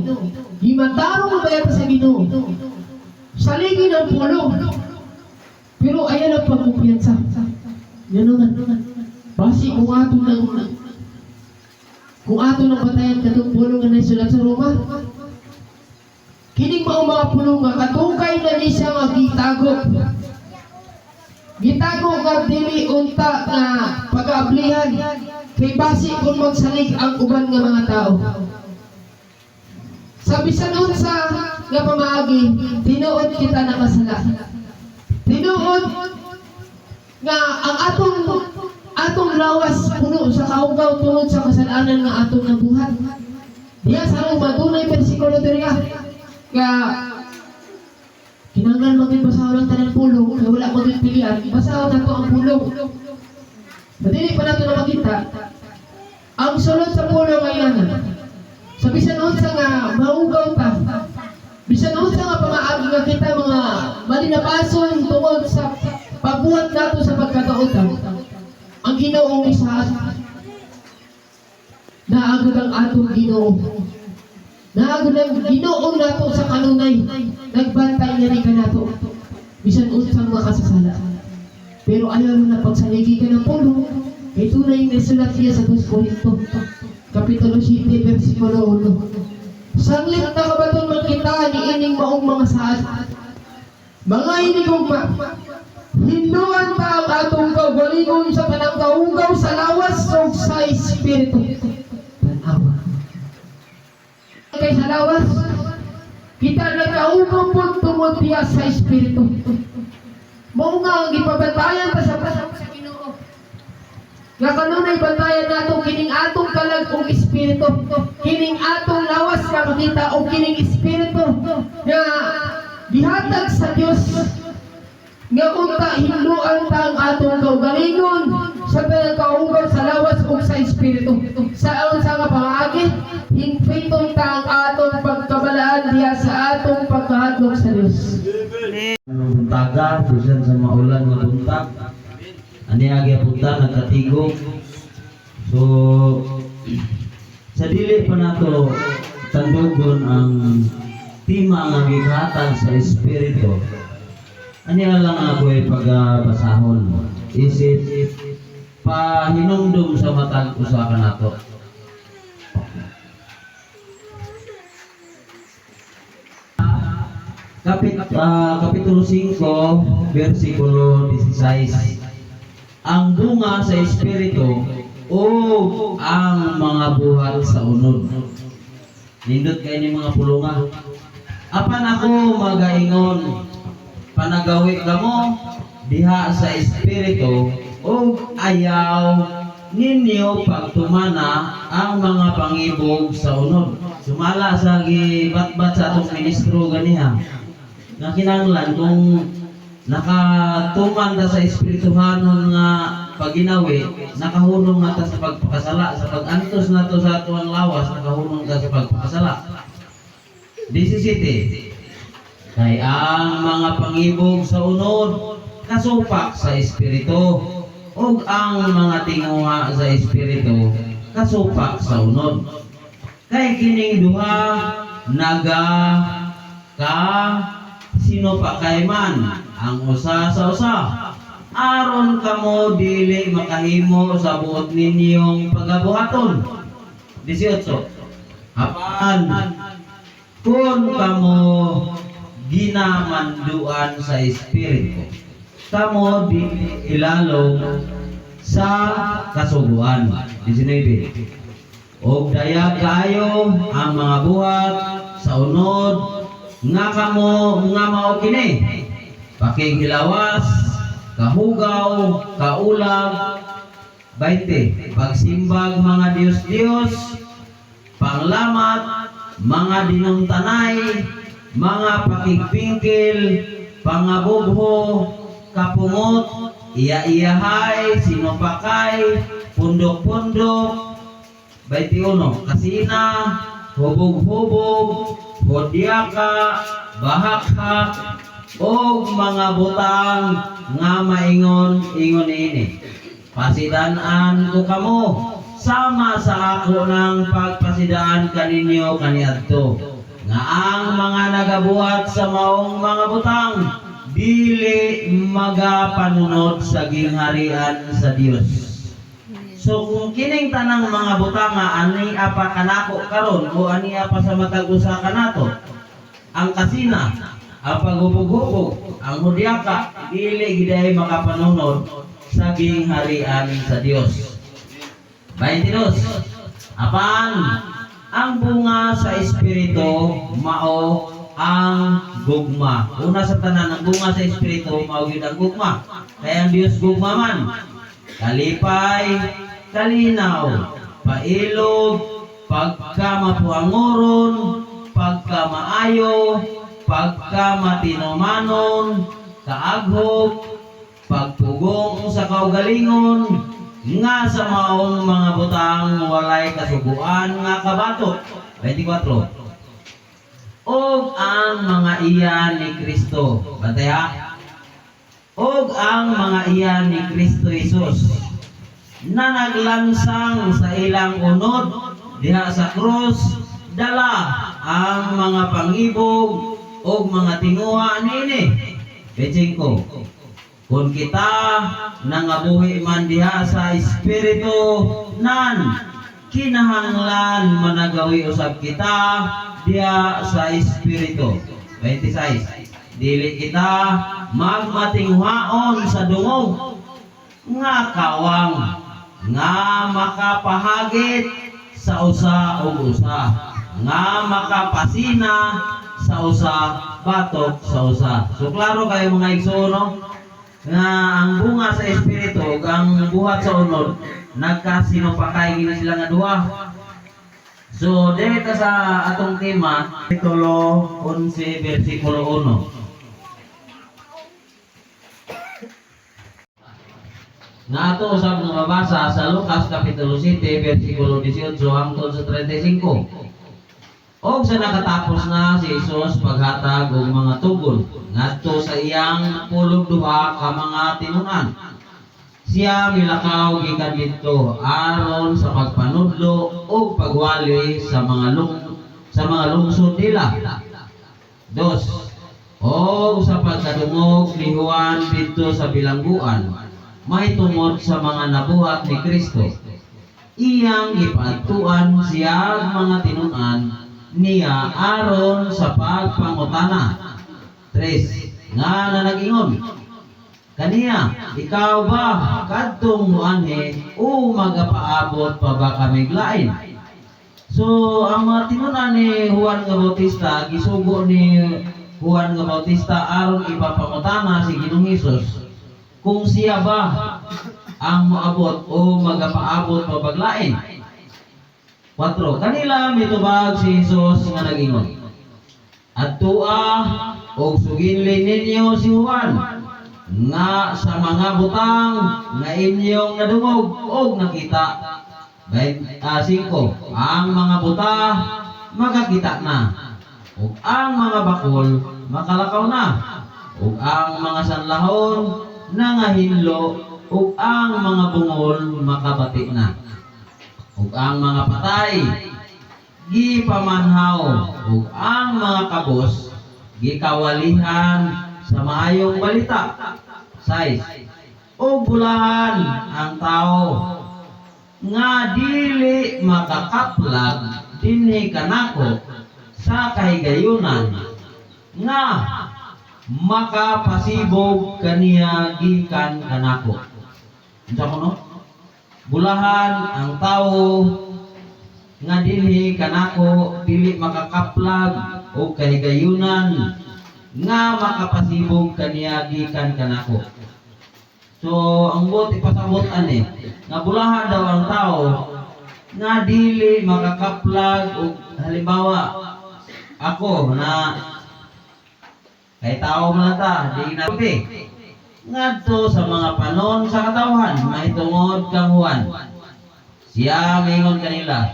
Ginoo. Gimantarong mo bayat sa Ginoo. Saligi ng pulong. Pero ayan ang pagkumpiyansa. Yan naman. Basi kung ato ng batayan katong pulong nga nasulat sa Roma. Kining mao mga pulong nga katungkay na ni siya nga gitago. Gitago nga dili unta nga pag-aablihan. Kay basi kung magsalig ang uban nga mga tao. Sabi sa unsa nga pamaagi, tinuod kita nakasala. Tinuod nga ang atong lawas puno sa kaugaw tungod sa kasalanan nga atong nabuhat. Diya sa rong matunay bersikulo diri nga kinahanglan maging basahan ang tanan pulong, kaya wala maging pilihan, basahan nato ang pulong. Madili pa nato na makita ang sulod sa pulong ay sa bisan unsa nga maugaw ta, bisan unsa nga pamaagi nga kita mga malinapason tungod sa pagbuhat nato sa pagkataotan, ang Ginoong isahan naagod ang atong Ginoo, naagod ang Ginoo nato sa kanunay, nagbantay na rin ka nato bisan unsang makasasala. Pero ayaw mo na pagsaligi ka ng pulong, kay tunay na sulat siya sa 2 Korinto Kapitulo 7, versikulo 1. Sanglit na kabaton magkita ni ining maong mga saad. Mga inigugma, hinduan ta ang atong kagalingon sa panangkaugaw sa lawas o sa Espiritu. Tanawa. Kay sa lawas, kita nagkaugaw po tungod diya sa Espiritu. Mao nga ang ipabantayan ta sa Ginoo. Nga kanunay bantayan nato kining atong kalag og espiritu, kining atong lawas nga makita og kining espiritu nga gihatag sa Dios nga unta hinduan ta ang atong kaugalingon sa pagkaugaw sa lawas ug sa espiritu. Sa unsa nga pamaagi, hingpiton ta ang atong pagkabalaan diya sa atong pagkahadlok sa Dios. Buntaga, bisan sa maulan nga buntag. Ani agi punta nagkatigong. So sa dili pa nato tandugon ang tema nga gihatag sa espiritu. Ani lang ako ay pagbasahon. Isip pahinumdum sa matag usa ka nato. Kapitulo 5, versikulo 16. Ang bunga sa espiritu o ang mga buhat sa unod. Nindot kayo ni mga pulunga. Apan ako magaingon, panagawi ka mo diha sa espiritu o ayaw ninyo pagtumana ang mga pangibog sa unod. Sumala sa gibatbat sa atong ministro ganiha. Nga kinahanglan kung nakatuman ta sa espirituhanon nga paginawi, nakahunong na ta sa pagpakasala, sa pag-antos na to sa atong lawas, nakahunong ta sa pagpakasala. 17. Kay ang mga pangibog sa unod kasupak sa espiritu, ug ang mga tinguha sa espiritu kasupak sa unod. Kay kining duha naga ka sino pa kay man ang usa sa usa, aron kamo dili makahimo sa buot ninyong pagabuhaton. 18. Apan kung kamo ginamanduan sa espiritu, kamo dili ilalong sa kasuguan. 19. Og dayag kayo ang mga buhat sa unod nga kamo nga mao kini pakigilawas, kahugaw, kaulag. 20. Pagsimbag mga Diyos-Diyos, panglamat, mga dinungtanay, mga pakigpingkil, pangabugho, kapungot, iya-iyahay, sinupakay, pundok-pundok. 21. Kasina, hubog-hubog, hodyaka, bahak-hak, o mga butang nga maingon-ingon ini. Pasidan-an ko kamo sama sa ako ng pagpasidaan kaninyo kaniadto nga ang mga nagabuhat sa maong mga butang dili magapanunod sa gingharian sa Dios. So kung kining tanang mga butang nga ani apa kanako karon o ani apa sa matag usa kanato, ang kasina, ang paghubog-hubog, ang hudyaka dili giday makapanunod sa gingharian sa Dios. 22. Apan ang bunga sa espiritu mao ang gugma. Una sa tanan, ang bunga sa espiritu mao gyud ang gugma. Kaya ang Dios gugma man. Kalipay, kalinaw, pailog, pagkamapuangoron, pagkamaayo, pagkamatinumanon, kaaghog, pagpugong sa kaugalingon, nga sa maong mga butang walay kasuguan nga kabatok. 24. Og ang mga iyan ni Kristo. Bantay ha? Og ang mga iyan ni Kristo Jesus na naglansang sa ilang unod diha sa krus, dala ang mga pangibog og mga tinguha nini. 25. Kung kita nangabuhi man diha sa espiritu nan kinahanglan managawi usab kita diha sa espiritu. 26. Dili kita magmatinghaon sa dungog nga kawang nga makapahagit sa usa ug usa, nga makapasina sa usa batok sa usa. So klaro kayo mga igsoon nga ang bunga sa espiritu ug ang buhat sa unod nagkasinupakay gini sila nga duha. So dito sa atong tema, Kapitulo 11 versikulo 1. Na ato usab nga mabasa sa Lucas Kapitulo 7 versikulo 18 hangtod sa 35. Og sa nakatapos na si Jesus paghatag og mga tugon ngadto sa iyang pulog duha ka mga tinunan. Siya milakaw gikan didto aron sa pagpanudlo og pagwali sa mga lungsod nila. 2. Og sa pagkadungog ni Juan didto sa bilangguan may tungod sa mga nabuhat ni Kristo. Iyang gipaadtuan siya mga tinunan niya aron sa pagpangutana. 3. Nga na nag-ingon kaniya, ikaw ba kadtong muanhi o magapaabot pa ba kami lain? So ang mga tinunan ni Juan nga Bautista, gisugo ni Juan nga Bautista aron ipapangutana si Ginoong Hesus kung siya ba ang moabot o magapaabot pa ba lain. 4. Kanila mitubag si Jesus nga nag-ingon, adtua og suginlin ninyo si Juan nga sa mga butang nga inyong nadungog og nakita. 5. Ang mga buta makakita na, ug ang mga bakol makalakaw na, ug ang mga sanlahon nangahinlo, ug ang mga bungol makabati na, ug ang mga patay gipamanhaw, ug ang mga kabos gikawalihan sa maayong balita. 6. Ug bulahan ang tao nga dili makakaplag dinhi kanako sa kahigayunan nga makapasibog kaniya gikan kanako. Unsa kuno? Bulahan ang tao nga dili kanako dili makakaplag o kahigayunan nga makapasibog kaniya gikan kanako. So ang buot ipasabot ani nga bulahan daw ang tao nga dili makakaplag og halimbawa ako na kay tao man ta di na ngadto sa mga panon sa katawhan mahitungod kang Juan. Siya mingon kanila,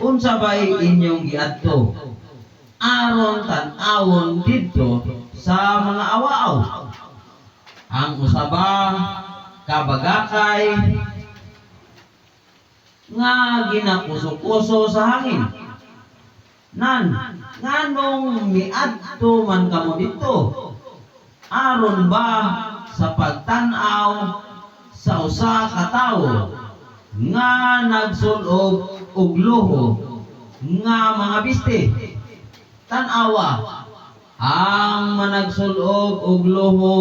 unsa bay inyong giadto aron tan-awon didto sa mga awaaw? Ang usaba kabagakay nga ginakuso-kuso sa hangin. Nan, nganong miadto man kamo dito? Aron ba sa pagtan-aw sa usa ka tawo nga nagsulob og luho nga mga biste? Tan-awa, ang managsulob og luho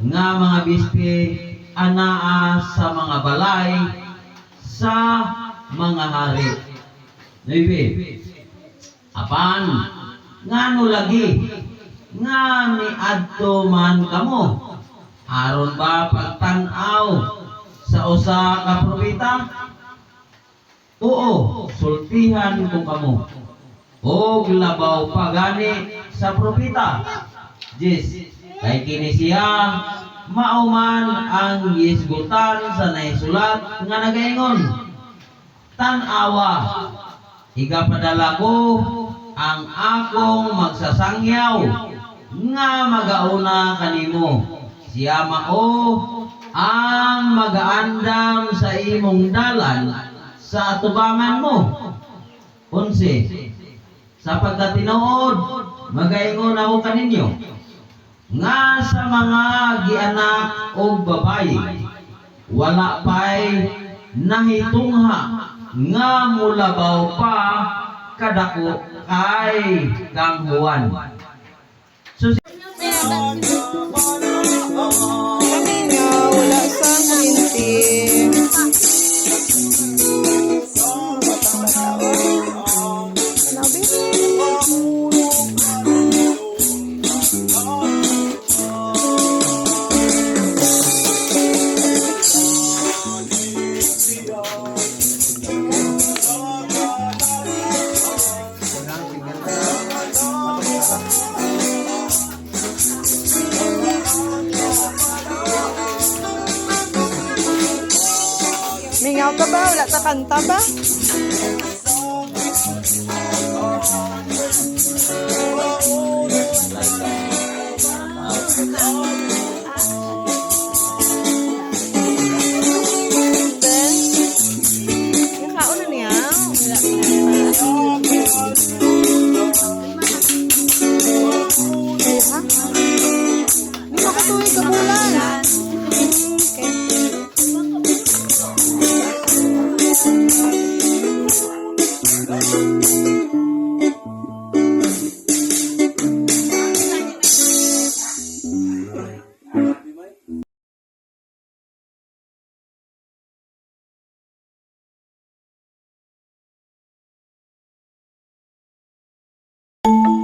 nga mga biste anaa sa mga balay sa mga hari. 9. Apan ngano lagi nga miadto man kamo? Aron ba pagtan-aw sa usa ka propeta? Oo, sultihan ko kamo. Og labaw pa gani sa propeta. 10. Kay kini siya mauman ang gisgutan sa naisulat nga nagaingon, tan-awa, igapadala ko ang akong magsasangyaw nga magauna kanimo. Siya mao ang magaandam sa imong dalan sa atubangan mo. 11. Sapagkat tinuod, magaingon ako kaninyo, nga sa mga gianak o babayi, wala pa'y nahitungha nga mulabaw pa kadako kay kang Juan. So, Kanina, wala sa kurinti. Mingaw ka ba? Wala ta kanta ba? Ben? Yung kauna niya? Ha? Hindi makatuloy ka bulan. Okay.